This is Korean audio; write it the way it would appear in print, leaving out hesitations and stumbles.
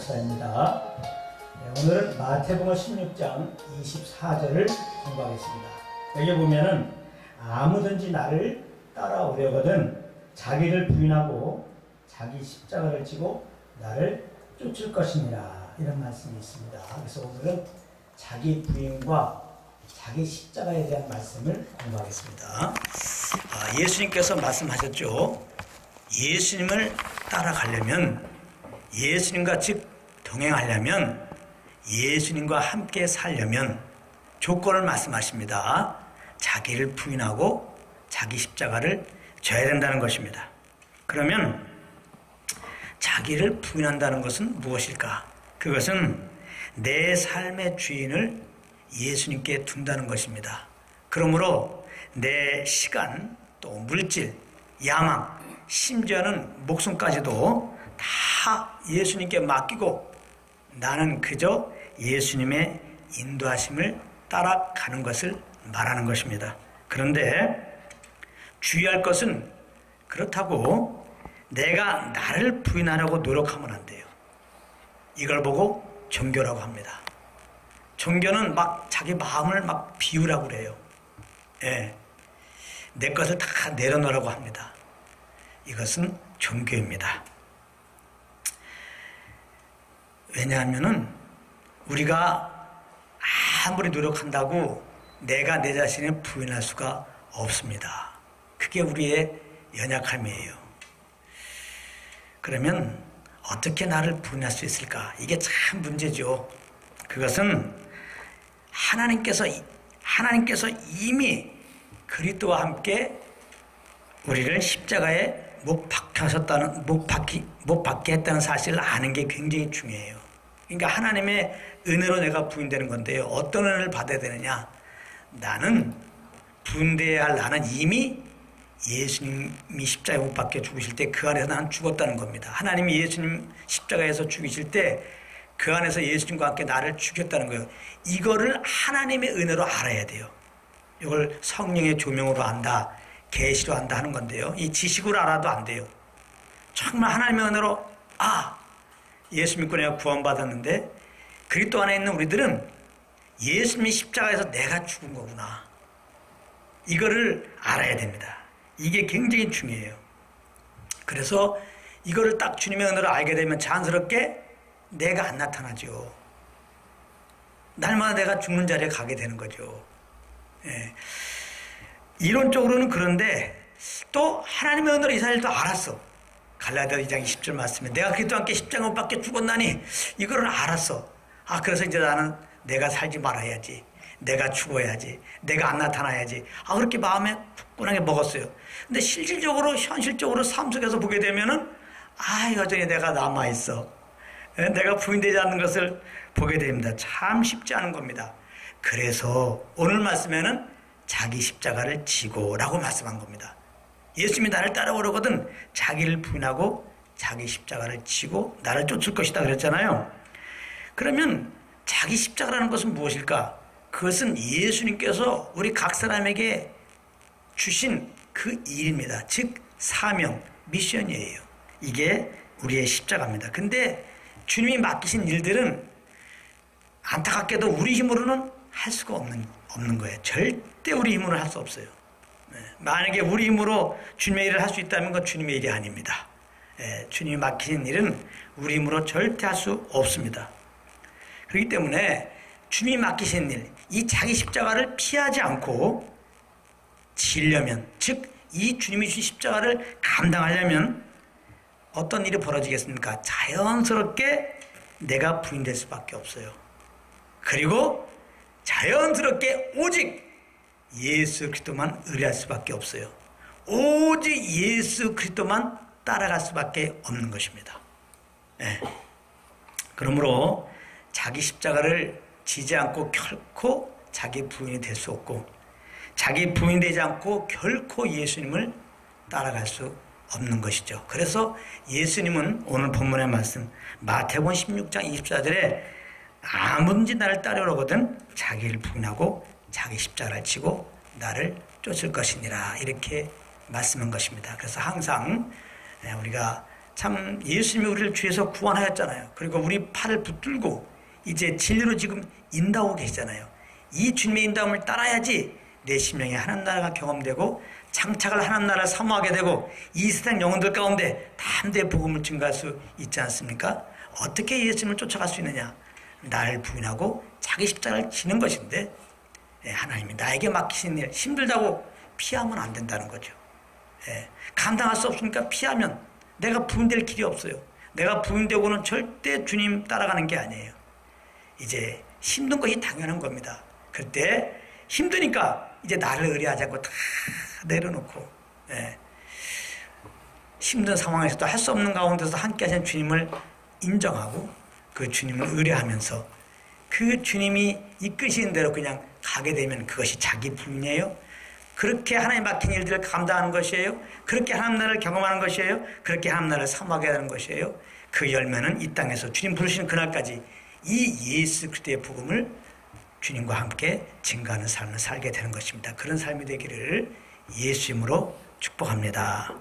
목사입니다. 오늘은 마태복음 16장 24절을 공부하겠습니다. 여기 보면은 아무든지 나를 따라오려거든 자기를 부인하고 자기 십자가를 지고 나를 쫓을 것이니라, 이런 말씀이 있습니다. 그래서 오늘은 자기 부인과 자기 십자가에 대한 말씀을 공부하겠습니다. 예수님께서 말씀하셨죠. 예수님을 따라가려면, 예수님과 즉 동행하려면, 예수님과 함께 살려면 조건을 말씀하십니다. 자기를 부인하고 자기 십자가를 져야 된다는 것입니다. 그러면 자기를 부인한다는 것은 무엇일까? 그것은 내 삶의 주인을 예수님께 둔다는 것입니다. 그러므로 내 시간, 또 물질, 야망, 심지어는 목숨까지도 다 예수님께 맡기고 나는 그저 예수님의 인도하심을 따라가는 것을 말하는 것입니다. 그런데 주의할 것은, 그렇다고 내가 나를 부인하려고 노력하면 안 돼요. 이걸 보고 종교라고 합니다. 종교는 막 자기 마음을 막 비우라고 그래요. 예. 내 것을 다 내려놓으라고 합니다. 이것은 종교입니다. 왜냐하면은 우리가 아무리 노력한다고 내가 내 자신을 부인할 수가 없습니다. 그게 우리의 연약함이에요. 그러면 어떻게 나를 부인할 수 있을까? 이게 참 문제죠. 그것은 하나님께서 이미 그리스도와 함께 우리를 십자가에 못 박게 했다는 사실을 아는 게 굉장히 중요해요. 그러니까 하나님의 은혜로 내가 부인되는 건데요. 어떤 은혜를 받아야 되느냐? 나는 부인되어야 할 나는 이미 예수님이 십자가에 못 박혀 죽으실 때 그 안에서 나는 죽었다는 겁니다. 하나님이 예수님 십자가에서 죽이실 때 그 안에서 예수님과 함께 나를 죽였다는 거예요. 이거를 하나님의 은혜로 알아야 돼요. 이걸 성령의 조명으로 안다, 계시로 안다 하는 건데요. 이 지식으로 알아도 안 돼요. 정말 하나님의 은혜로 예수 믿고 내가 구원받았는데 그리스도 안에 있는 우리들은 예수님이 십자가에서 내가 죽은 거구나. 이거를 알아야 됩니다. 이게 굉장히 중요해요. 그래서 이거를 딱 주님의 은혜로 알게 되면 자연스럽게 내가 안 나타나죠. 날마다 내가 죽는 자리에 가게 되는 거죠. 예. 이론적으로는 그런데 또 하나님의 은혜로 이스라엘도 알았어. 갈라디아 2장 20절 말씀에 내가 그리스도와 함께 십자가 못 박혀 죽었나니 이거를 알았어. 그래서 이제 나는 내가 살지 말아야지. 내가 죽어야지. 내가 안 나타나야지. 그렇게 마음에 굳건하게 먹었어요. 근데 실질적으로, 현실적으로 삶 속에서 보게 되면은, 여전히 내가 남아있어. 내가 부인되지 않는 것을 보게 됩니다. 참 쉽지 않은 겁니다. 그래서 오늘 말씀에는 자기 십자가를 지고라고 말씀한 겁니다. 예수님이 나를 따라오려거든 자기를 부인하고 자기 십자가를 지고 나를 쫓을 것이다 그랬잖아요. 그러면 자기 십자가라는 것은 무엇일까? 그것은 예수님께서 우리 각 사람에게 주신 그 일입니다. 즉 사명, 미션이에요. 이게 우리의 십자가입니다. 근데 주님이 맡기신 일들은 안타깝게도 우리 힘으로는 할 수가 없는 거예요. 절대 우리 힘으로 할 수 없어요. 만약에 우리 힘으로 주님의 일을 할 수 있다면 그건 주님의 일이 아닙니다. 주님이 맡기신 일은 우리 힘으로 절대 할 수 없습니다. 그렇기 때문에 주님이 맡기신 일, 이 자기 십자가를 피하지 않고 지려면, 즉 이 주님이 주신 십자가를 감당하려면 어떤 일이 벌어지겠습니까? 자연스럽게 내가 부인될 수밖에 없어요. 그리고 자연스럽게 오직 예수 그리스도만 의뢰할 수밖에 없어요. 오직 예수 그리스도만 따라갈 수밖에 없는 것입니다. 그러므로 자기 십자가를 지지 않고 결코 자기 부인이 될 수 없고, 자기 부인되지 않고 결코 예수님을 따라갈 수 없는 것이죠. 그래서 예수님은 오늘 본문의 말씀 마태복음 16장 24절에 아무든지 나를 따르려거든 자기를 부인하고 자기 십자가를 지고 나를 쫓을 것이니라, 이렇게 말씀한 것입니다. 그래서 항상 우리가 참 예수님이 우리를 죄에서 구원하였잖아요. 그리고 우리 팔을 붙들고 이제 진리로 지금 인도하고 계시잖아요. 이 주님의 인도함을 따라야지 내 심령에 하나님 나라가 경험되고 장착을 하나님 나라를 사모하게 되고 이 세상 영혼들 가운데 담대히 복음을 증거할 수 있지 않습니까? 어떻게 예수님을 쫓아갈 수 있느냐? 나를 부인하고 자기 십자가를 지는 것인데 하나님이 나에게 맡기신 일 힘들다고 피하면 안 된다는 거죠. 감당할 수 없으니까 피하면 내가 부인될 길이 없어요. 내가 부인되고는 절대 주님 따라가는 게 아니에요. 이제 힘든 것이 당연한 겁니다. 그때 힘드니까 이제 나를 의뢰하지 않고 다 내려놓고 힘든 상황에서도 할 수 없는 가운데서 함께 하신 주님을 인정하고 그 주님을 의뢰하면서 그 주님이 이끄시는 대로 그냥 가게 되면 그것이 자기 부인이에요. 그렇게 하나님 맡긴 일들을 감당하는 것이에요. 그렇게 하나님 나라를 경험하는 것이에요. 그렇게 하나님 나라를 사모하게 하는 것이에요. 그 열매는 이 땅에서 주님 부르시는 그날까지 이 예수 그리스도의 복음을 주님과 함께 증거하는 삶을 살게 되는 것입니다. 그런 삶이 되기를 예수 이름으로 축복합니다.